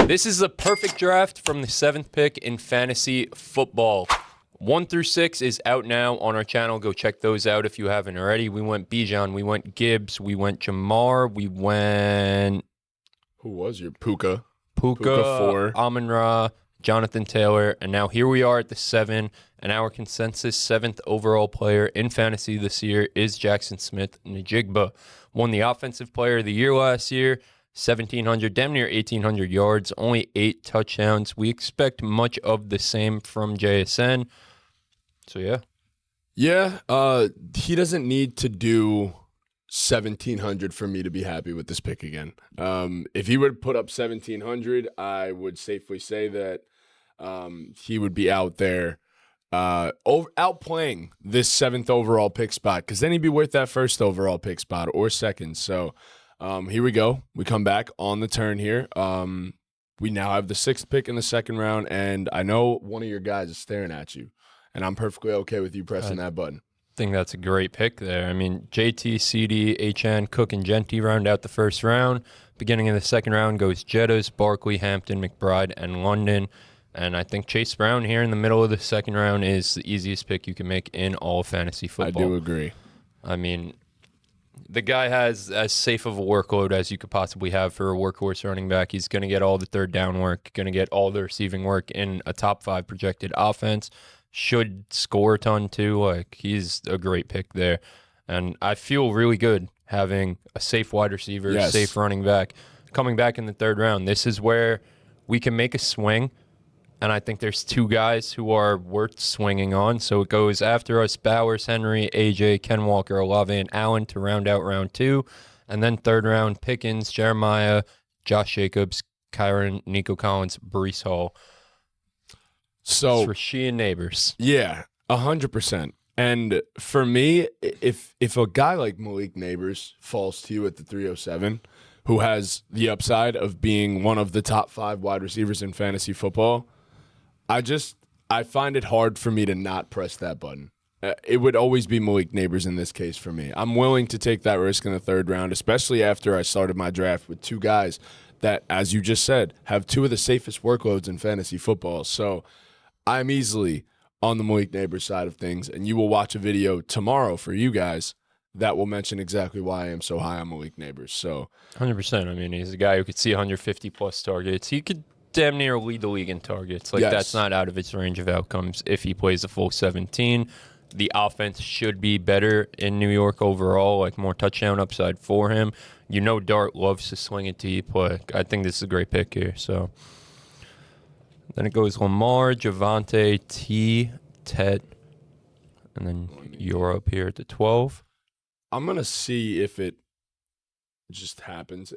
This is a perfect draft from the 7th pick in fantasy football. 1 through 6 is out now on our channel. Go check those out if you haven't already. We went Bijan, we went Gibbs, we went Jamar, we went... Who was your Puka? Puka 4. Amon-Ra, Jonathan Taylor, and now here we are at the 7, and our consensus 7th overall player in fantasy this year is Jaxon Smith-Njigba. Won the Offensive Player of the Year last year, 1,700, damn near 1,800 yards, only 8 touchdowns. We expect much of the same from JSN. So, yeah. Yeah, he doesn't need to do 1,700 for me to be happy with this pick again. If he would put up 1,700, I would safely say that he would be out there outplaying this 7th overall pick spot, because then he'd be worth that 1st overall pick spot or 2nd. So here we go. We come back on the turn here. We now have the 6th pick in the 2nd round, and I know one of your guys is staring at you, and I'm perfectly okay with you pressing that button. I think that's a great pick there. I mean, JT, CD, HN, Cook, and Genty round out the 1st round. Beginning of the 2nd round goes Jettas, Barkley, Hampton, McBride, and London. And I think Chase Brown here in the middle of the 2nd round is the easiest pick you can make in all fantasy football. I do agree. I mean, the guy has as safe of a workload as you could possibly have for a workhorse running back. He's going to get all the 3rd down work, going to get all the receiving work in a top 5 projected offense. Should score a ton too. Like, he's a great pick there. And I feel really good having a safe wide receiver, safe running back, coming back in the 3rd round. This is where we can make a swing. And I think there's 2 guys who are worth swinging on. So it goes after us, Bowers, Henry, AJ, Ken Walker, Olave, and Allen to round out round 2. And then 3rd round, Pickens, Jeremiah, Josh Jacobs, Kyron, Nico Collins, Breece Hall. So it's Rasheed Neighbors. Yeah, 100%. And for me, if a guy like Malik Neighbors falls to you at the 307, who has the upside of being one of the top 5 wide receivers in fantasy football, I find it hard for me to not press that button. It would always be Malik Neighbors in this case for me. I'm willing to take that risk in the 3rd round, especially after I started my draft with 2 guys that, as you just said, have 2 of the safest workloads in fantasy football. So I'm easily on the Malik Neighbors side of things, and you will watch a video tomorrow for you guys that will mention exactly why I am so high on Malik Neighbors. So 100%. I mean, he's a guy who could see 150-plus targets. He could damn near lead the league in targets. Like, that's not out of its range of outcomes if he plays a full 17. The offense should be better in New York overall, like more touchdown upside for him. You know Dart loves to swing it deep. Like, I think this is a great pick here. So then it goes Lamar, Javante, T, Tet, and then you're up here at the 12. I'm going to see if it just happens.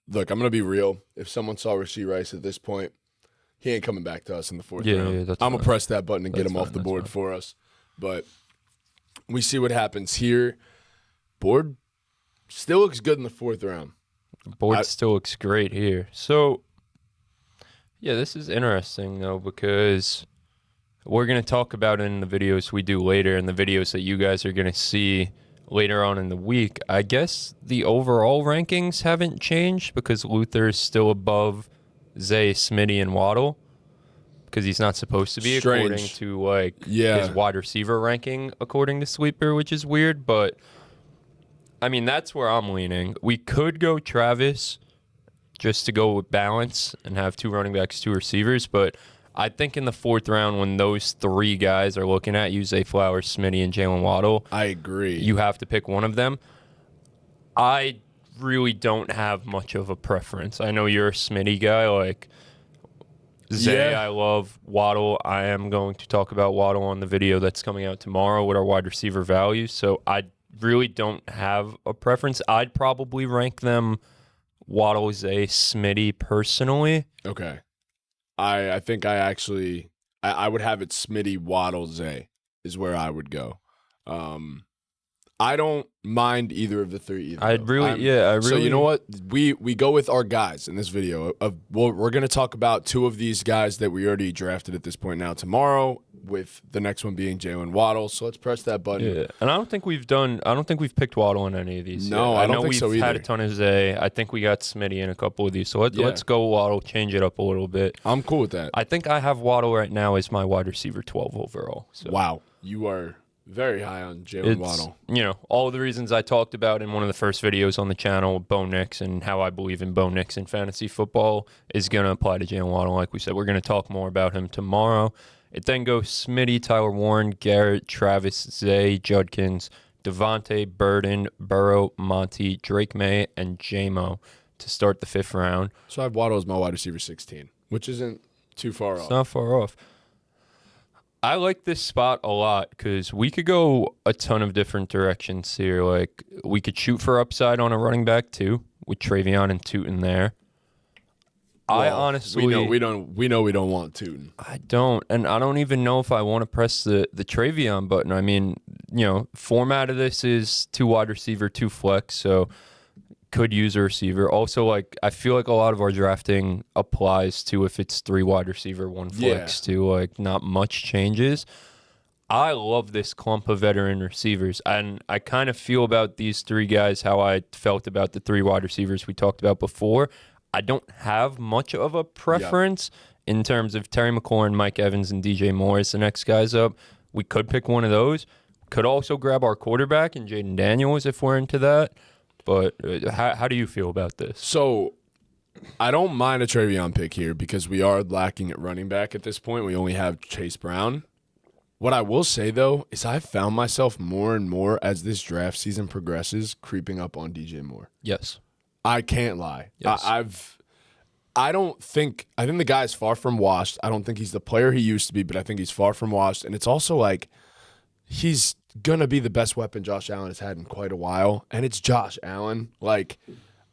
Look, I'm going to be real. If someone saw Rashee Rice at this point, he ain't coming back to us in the 4th round. I'm going to press that button and get him off the board for us. But we see what happens here. Board still looks good in the 4th round. Board still looks great here. So, yeah, this is interesting, though, because we're going to talk about it in the videos we do later and the videos that you guys are going to see later on in the week. I guess the overall rankings haven't changed because Luther is still above Zay, Smitty, and Waddle because he's not supposed to be according to like his wide receiver ranking according to Sweeper, which is weird. But, I mean, that's where I'm leaning. We could go Travis just to go with balance and have 2 running backs, 2 receivers, but I think in the 4th round, when those 3 guys are looking at you, Zay Flowers, Smitty, and Jalen Waddle, I agree. You have to pick one of them. I really don't have much of a preference. I know you're a Smitty guy. Like, Zay, I love. Waddle, I am going to talk about Waddle on the video that's coming out tomorrow with our wide receiver values. So I really don't have a preference. I'd probably rank them Waddle, Zay, Smitty personally. Okay. I think I would have it Smitty, Waddle, Zay is where I would go. I don't mind either of the 3 either. So you know what? We go with our guys in this video. We're going to talk about 2 of these guys that we already drafted at this point now. Tomorrow, with the next one being Jalen Waddle. So let's press that button. Yeah, and I don't think we've picked Waddle in any of these. No, yet. I don't know think we've so either. had a ton of Zay. I think we got Smitty in a couple of these. So let's go Waddle, change it up a little bit. I'm cool with that. I think I have Waddle right now as my wide receiver 12 overall. So. Wow, you are very high on Jalen Waddle. You know, all the reasons I talked about in one of the first videos on the channel, Bo Nix, and how I believe in Bo Nix in fantasy football is going to apply to Jalen Waddle. Like we said, we're going to talk more about him tomorrow. It then goes Smitty, Tyler Warren, Garrett, Travis, Zay, Judkins, Devontae, Burden, Burrow, Monty, Drake May, and J-Mo to start the 5th round. So I have Waddle as my wide receiver 16, which isn't too far off. It's not far off. I like this spot a lot because we could go a ton of different directions here. Like, we could shoot for upside on a running back too, with Travion and Tootin there. Well, I honestly we don't want Tootin. I don't, and I don't even know if I want to press the Travion button. I mean, you know, format of this is 2 wide receiver, 2 flex, so could use a receiver. Also, like, I feel like a lot of our drafting applies to if it's 3 wide receiver, 1 flex too. Like, not much changes. I love this clump of veteran receivers, and I kind of feel about these 3 guys how I felt about the 3 wide receivers we talked about before. I don't have much of a preference in terms of Terry McLaurin, Mike Evans, and DJ Moore as the next guys up. We could pick one of those. Could also grab our quarterback and Jaden Daniels if we're into that. But how do you feel about this? So I don't mind a Travion pick here because we are lacking at running back at this point. We only have Chase Brown. What I will say, though, is I've found myself more and more as this draft season progresses creeping up on DJ Moore. Yes. I can't lie. Yes. I think the guy's far from washed. I don't think he's the player he used to be, but I think he's far from washed. And it's also like he's going to be the best weapon Josh Allen has had in quite a while. And it's Josh Allen. Like,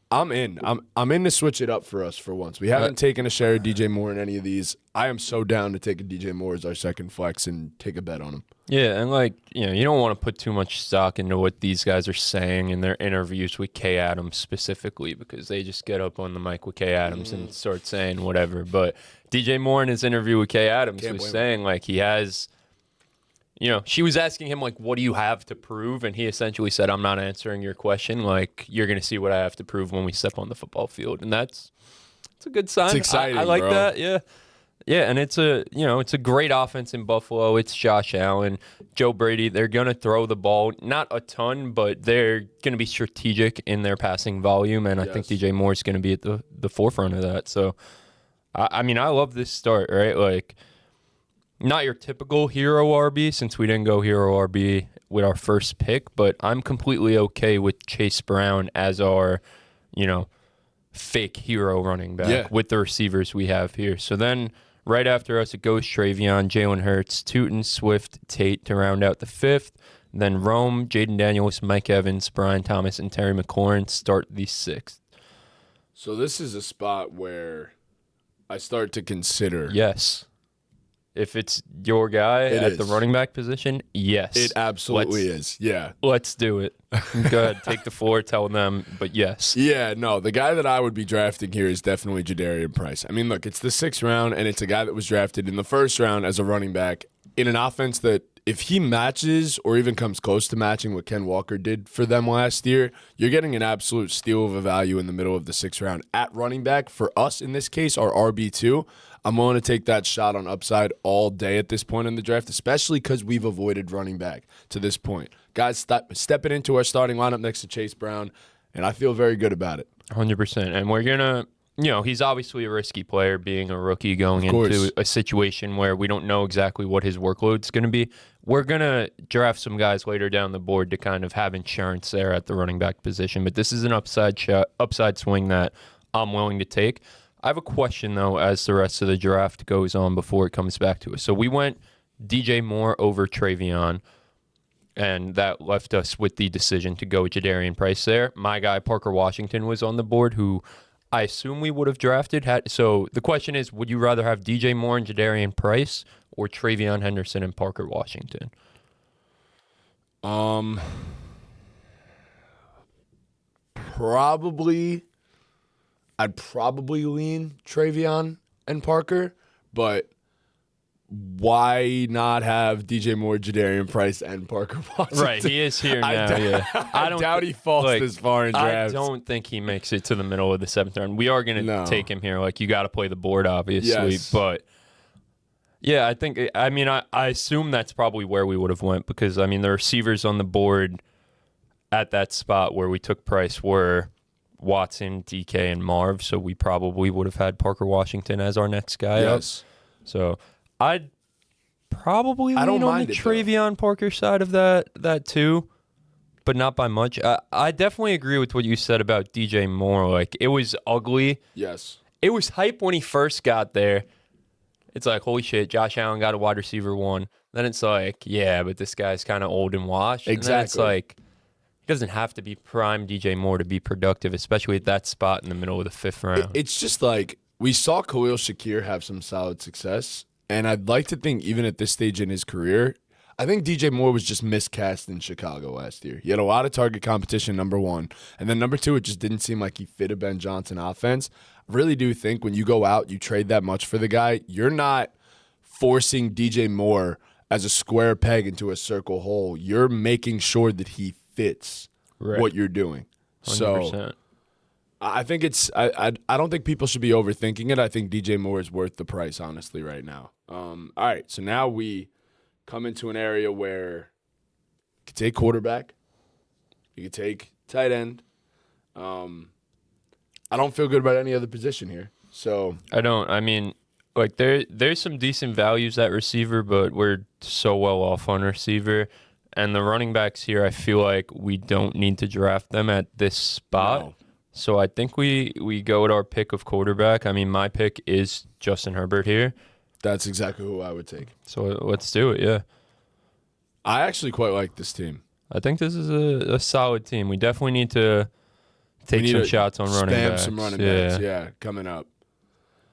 I'm in. I'm in to switch it up for us for once. We haven't taken a share of DJ Moore in any of these. I am so down to take a DJ Moore as our second flex and take a bet on him. Yeah, and like, you know, you don't want to put too much stock into what these guys are saying in their interviews with Kay Adams specifically because they just get up on the mic with Kay Adams and start saying whatever. But DJ Moore in his interview with Kay Adams was saying like he has, you know, she was asking him like, what do you have to prove? And he essentially said, I'm not answering your question. Like, you're going to see what I have to prove when we step on the football field. And it's a good sign. It's exciting, I like bro. that. Yeah. Yeah, and it's a great offense in Buffalo. It's Josh Allen, Joe Brady. They're going to throw the ball, not a ton, but they're going to be strategic in their passing volume, and I think DJ Moore is going to be at the forefront of that. So, I mean, I love this start, right? Like, not your typical hero RB since we didn't go hero RB with our first pick, but I'm completely okay with Chase Brown as our, you know, fake hero running back with the receivers we have here. So then right after us, it goes Travion, Jalen Hurts, Tootin, Swift, Tate to round out the 5th. Then Rome, Jaden Daniels, Mike Evans, Brian Thomas, and Terry McLaurin start the 6th. So this is a spot where I start to consider. Yes. If it's your guy at the running back position, yes. It absolutely is. Yeah. Let's do it. Go ahead, take the floor, tell them, but yes. Yeah, no, the guy that I would be drafting here is definitely Jadarian Price. I mean, look, it's the 6th round, and it's a guy that was drafted in the 1st round as a running back in an offense that if he matches or even comes close to matching what Ken Walker did for them last year, you're getting an absolute steal of a value in the middle of the 6th round at running back. For us, in this case, our RB2, I'm willing to take that shot on upside all day at this point in the draft, especially because we've avoided running back to this point. Guys stepping into our starting lineup next to Chase Brown, and I feel very good about it. 100%. And we're going to, you know, he's obviously a risky player being a rookie going into a situation where we don't know exactly what his workload's going to be. We're going to draft some guys later down the board to kind of have insurance there at the running back position. But this is an upside swing that I'm willing to take. I have a question, though, as the rest of the draft goes on before it comes back to us. So we went DJ Moore over Travion, and that left us with the decision to go Jadarian Price there. My guy, Parker Washington, was on the board, who I assume we would have drafted. So the question is, would you rather have DJ Moore and Jadarian Price or Travion Henderson and Parker Washington? I'd probably lean Travion and Parker, but why not have DJ Moore, Jadarian Price, and Parker Washington? Right, he is here now. I doubt he falls this far in drafts. I don't think he makes it to the middle of the 7th round. We are going to take him here. Like, you got to play the board, obviously. Yes. But, yeah, I assume that's probably where we would have went because, the receivers on the board at that spot where we took Price were Watson, DK, and Marv. So we probably would have had Parker Washington as our next guy up. So I'd probably lean on the Travion Parker side of that too, but not by much. I definitely agree with what you said about DJ Moore. Like, it was ugly. Yes. It was hype when he first got there. It's like, holy shit, Josh Allen got a wide receiver 1. Then it's like, yeah, but this guy's kind of old and washed. Exactly. And then it's like, he doesn't have to be prime DJ Moore to be productive, especially at that spot in the middle of the 5th round. It's just like, we saw Khalil Shakir have some solid success, and I'd like to think even at this stage in his career, I think DJ Moore was just miscast in Chicago last year. He had a lot of target competition, number 1. And then number 2, it just didn't seem like he fit a Ben Johnson offense. I really do think when you go out, you trade that much for the guy, you're not forcing DJ Moore as a square peg into a circle hole. You're making sure that he fits what you're doing. 100%. So I think I don't think people should be overthinking it. I think DJ Moore is worth the price, honestly, right now. All right, so now we come into an area where you can take quarterback, you can take tight end. I don't feel good about any other position here. So I don't. Like there's some decent values at receiver, but we're so well off on receiver. And the running backs here, I feel like we don't need to draft them at this spot. No. So I think we go with our pick of quarterback. My pick is Justin Herbert here. That's exactly who I would take. So let's do it, yeah. I actually quite like this team. I think this is a solid team. We definitely need to take some shots on running backs. Spam some running backs, yeah, coming up.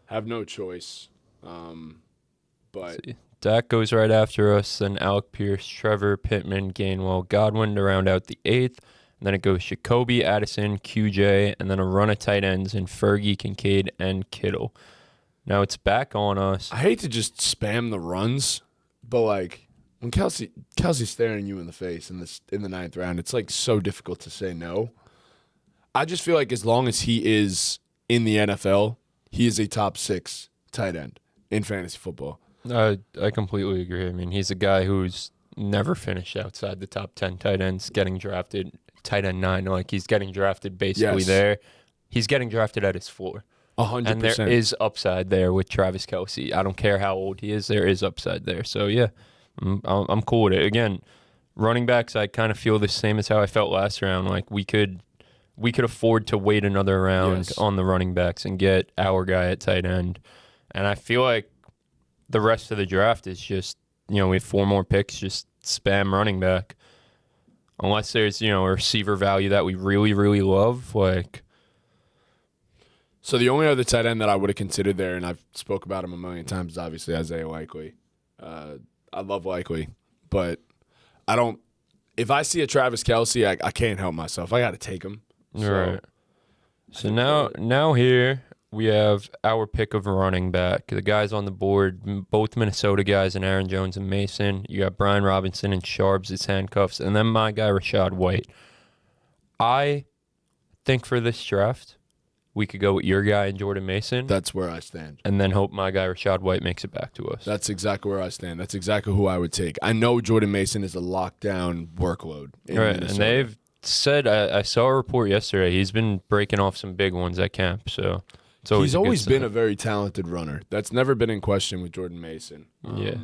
Have no choice. But Dak goes right after us, then Alec Pierce, Trevor, Pittman, Gainwell, Godwin to round out the 8th. And then it goes Jacoby, Addison, QJ, and then a run of tight ends in Fergie, Kincaid, and Kittle. Now it's back on us. I hate to just spam the runs, but like when Kelsey's staring you in the face in the 9th round, it's like so difficult to say no. I just feel like as long as he is in the NFL, he is a top 6 tight end in fantasy football. I completely agree. He's a guy who's never finished outside the top 10 tight ends, getting drafted tight end 9. Like, he's getting drafted basically there. He's getting drafted at his floor. 100%. And there is upside there with Travis Kelce. I don't care how old he is. There is upside there. So, yeah, I'm cool with it. Again, running backs, I kind of feel the same as how I felt last round. Like, we could afford to wait another round on the running backs and get our guy at tight end. And I feel like the rest of the draft is just, we have 4 more picks, just spam running back. Unless there's, a receiver value that we really, really love. Like, so the only other tight end that I would have considered there, and I've spoke about him a million times, is obviously Isaiah Likely. I love Likely, but I don't. If I see a Travis Kelce, I can't help myself. I got to take him. Right. So now here we have our pick of running back. The guys on the board, both Minnesota guys, and Aaron Jones and Mason. You got Brian Robinson and Sharps as handcuffs, and then my guy Rachaad White. I think for this draft, we could go with your guy and Jordan Mason. That's where I stand. And then hope my guy Rachaad White makes it back to us. That's exactly where I stand. That's exactly who I would take. I know Jordan Mason is a lockdown workload in Minnesota. And they've said, I saw a report yesterday, he's been breaking off some big ones at camp, so he's always been a very talented runner. That's never been in question with Jordan Mason. Yeah.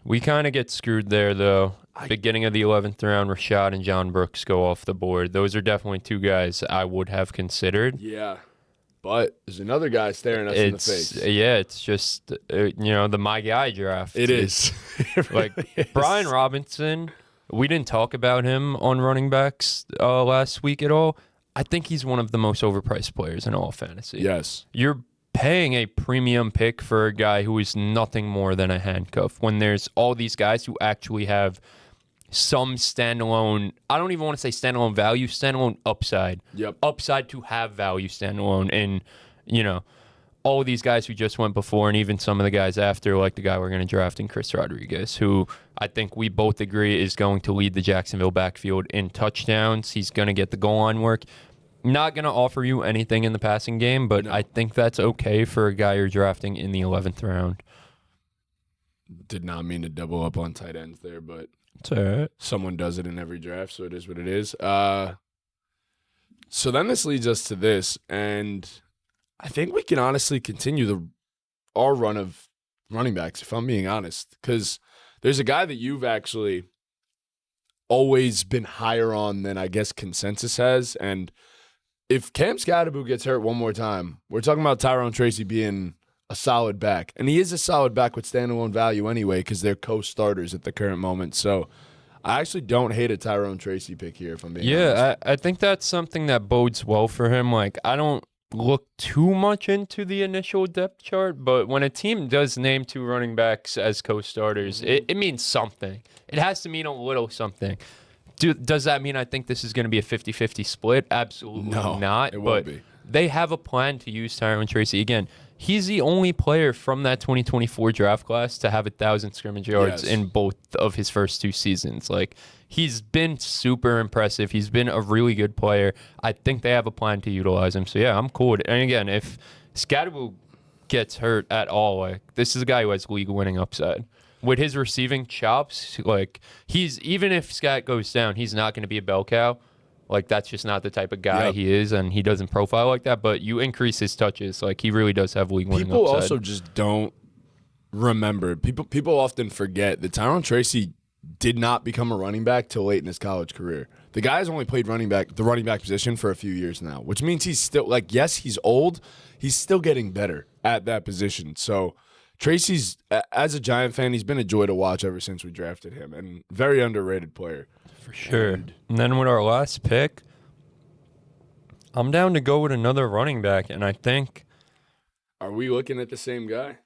We kind of get screwed there, though. Beginning of the 11th round, Rashad and John Brooks go off the board. Those are definitely 2 guys I would have considered. Yeah. But there's another guy staring us in the face. Yeah, it's just, the my guy draft. It is. It really is. Brian Robinson, we didn't talk about him on running backs last week at all. I think he's one of the most overpriced players in all of fantasy. Yes. You're paying a premium pick for a guy who is nothing more than a handcuff when there's all these guys who actually have some standalone, I don't even want to say standalone value, standalone upside. Yep. Upside to have value standalone. And, all of these guys who just went before, and even some of the guys after, like the guy we're going to draft in Chris Rodriguez, who I think we both agree is going to lead the Jacksonville backfield in touchdowns. He's going to get the goal line work. Not going to offer you anything in the passing game, but I think that's okay for a guy you're drafting in the 11th round. Did not mean to double up on tight ends there, but it's all right. Someone does it in every draft, so it is what it is. So then this leads us to this, and I think we can honestly continue our run of running backs, if I'm being honest, because there's a guy that you've actually always been higher on than I guess consensus has, and if Cam Scatterbo gets hurt one more time, we're talking about Tyrone Tracy being a solid back. And he is a solid back with standalone value anyway because they're co-starters at the current moment. So I actually don't hate a Tyrone Tracy pick here, if I'm being honest. I think that's something that bodes well for him. Like, I don't look too much into the initial depth chart, but when a team does name 2 running backs as co-starters, it means something. It has to mean a little something. Does that mean I think this is going to be a 50-50 split? Absolutely not. It won't be. They have a plan to use Tyrone Tracy. Again, he's the only player from that 2024 draft class to have 1,000 scrimmage yards in both of his first 2 seasons. Like, he's been super impressive. He's been a really good player. I think they have a plan to utilize him. So, yeah, I'm cool. And, again, if Scatterbo gets hurt at all, like, this is a guy who has league-winning upside. With his receiving chops, like, even if Scat goes down, he's not going to be a bell cow. Like, that's just not the type of guy he is, and he doesn't profile like that. But you increase his touches, like, he really does have league-winning upside. People also just don't remember. People often forget that Tyrone Tracy did not become a running back till late in his college career. The guy has only played the running back position for a few years now, which means he's still, like, yes, he's old. He's still getting better at that position. So Tracy's, as a Giant fan, he's been a joy to watch ever since we drafted him, and very underrated player. For sure. And then with our last pick, I'm down to go with another running back, and I think... Are we looking at the same guy?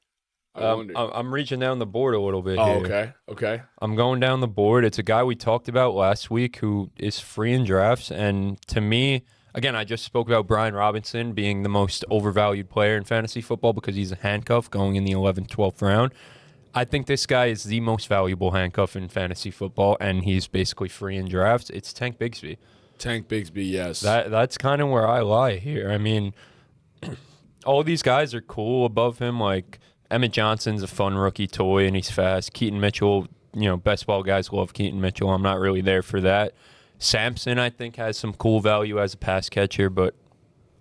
I'm reaching down the board a little bit here. Okay. I'm going down the board. It's a guy we talked about last week who is free in drafts, and to me... Again, I just spoke about Brian Robinson being the most overvalued player in fantasy football because he's a handcuff going in the 11th, 12th round. I think this guy is the most valuable handcuff in fantasy football, and he's basically free in drafts. It's Tank Bigsby. Tank Bigsby, yes. That's kind of where I lie here. I mean, all these guys are cool above him. Like, Emmett Johnson's a fun rookie toy, and he's fast. Keaton Mitchell, best ball guys love Keaton Mitchell. I'm not really there for that. Sampson, I think, has some cool value as a pass catcher, but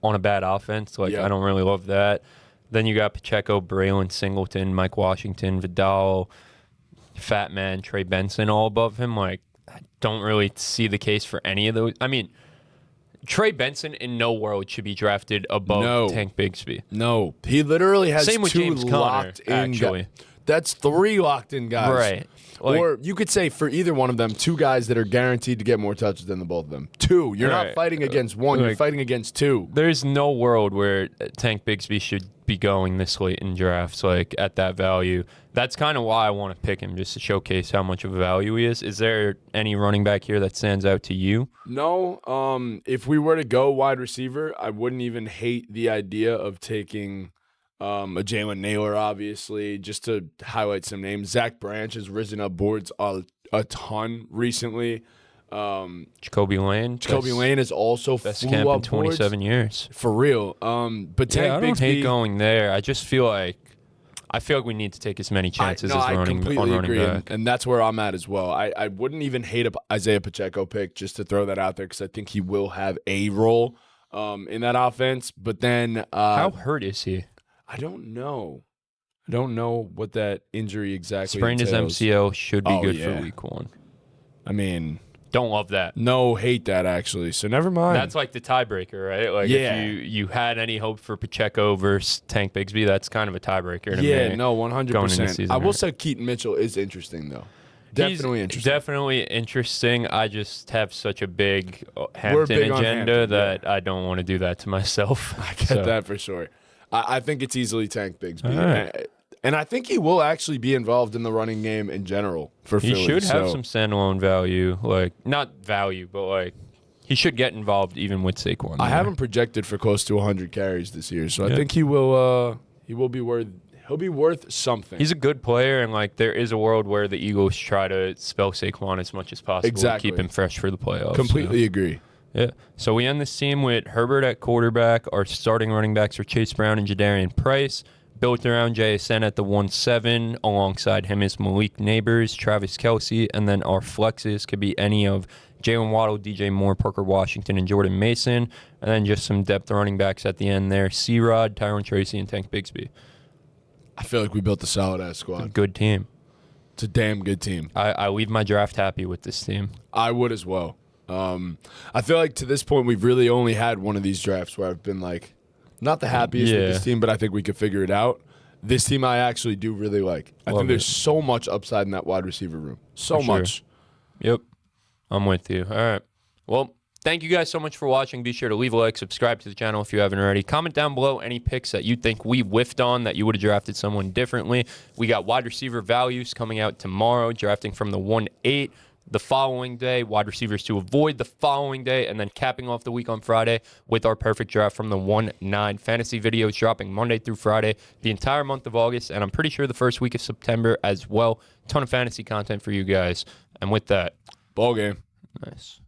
on a bad offense. I don't really love that. Then you got Pacheco, Braylon, Singleton, Mike Washington, Vidal, Fat Man, Trey Benson, all above him. Like, I don't really see the case for any of those. I mean, Trey Benson in no world should be drafted above Tank Bigsby. No. He literally has Same with 2 James locked Conner, in actually. That's 3 locked-in guys. Right. Like, or you could say for either one of them, 2 guys that are guaranteed to get more touches than the both of them. 2. You're not fighting against 1. You're fighting against 2. There's no world where Tank Bigsby should be going this late in drafts, like, at that value. That's kind of why I want to pick him, just to showcase how much of a value he is. Is there any running back here that stands out to you? No. If we were to go wide receiver, I wouldn't even hate the idea of taking a Jalen Naylor, obviously, just to highlight some names. Zach Branch has risen up boards a ton recently. Jacoby Lane. Jacoby Lane is also best flew camp up in 27 boards. years. For real. But Tank I don't Bigsby, hate going there. I just feel like we need to take as many chances I on running agree, back. and that's where I'm at as well. I wouldn't even hate a Isaiah Pacheco pick, just to throw that out there, because I think he will have a role in that offense. But then how hurt is he? I don't know. I don't know what that injury exactly Sprained his entails. MCL, should be good for week 1. I mean, don't love that. No, hate that, actually. So never mind. That's like the tiebreaker, right? Like, if you had any hope for Pacheco versus Tank Bigsby, that's kind of a tiebreaker to me. No, 100%. I will say Keaton Mitchell is interesting, though. Definitely interesting. Definitely interesting. I just have such a big Hampton agenda that I don't want to do that to myself. I get that for sure. I think it's easily Tank Bigsby. Right. And I think he will actually be involved in the running game in general for Philly. He should have some standalone value. Like, not value, but like, he should get involved even with Saquon. I have him projected for close to 100 carries this year, so I think he will He will be worth. He'll be worth something. He's a good player, and like there is a world where the Eagles try to spell Saquon as much as possible Exactly. to keep him fresh for the playoffs. Completely agree. Yeah. So we end this team with Herbert at quarterback. Our starting running backs are Chase Brown and Jadarian Price. Built around JSN at the 1-7. Alongside him is Malik Neighbors, Travis Kelce, and then our flexes could be any of Jalen Waddle, DJ Moore, Parker Washington, and Jordan Mason. And then just some depth running backs at the end there. C-Rod, Tyrone Tracy, and Tank Bigsby. I feel like we built a solid-ass squad. Good team. It's a damn good team. I leave my draft happy with this team. I would as well. I feel like to this point we've really only had one of these drafts where I've been like, not the happiest with this team, but I think we could figure it out. This team I actually do really like. I think there's so much upside in that wide receiver room. So much. Yep. I'm with you. All right. Well, thank you guys so much for watching. Be sure to leave a like, subscribe to the channel if you haven't already. Comment down below any picks that you think we whiffed on, that you would have drafted someone differently. We got wide receiver values coming out tomorrow, drafting from the 1-8 the following day, wide receivers to avoid the following day, and then capping off the week on Friday with our perfect draft from the 1-9. Fantasy videos dropping Monday through Friday, the entire month of August, and I'm pretty sure the first week of September as well. Ton of fantasy content for you guys. And with that, ball game. Nice.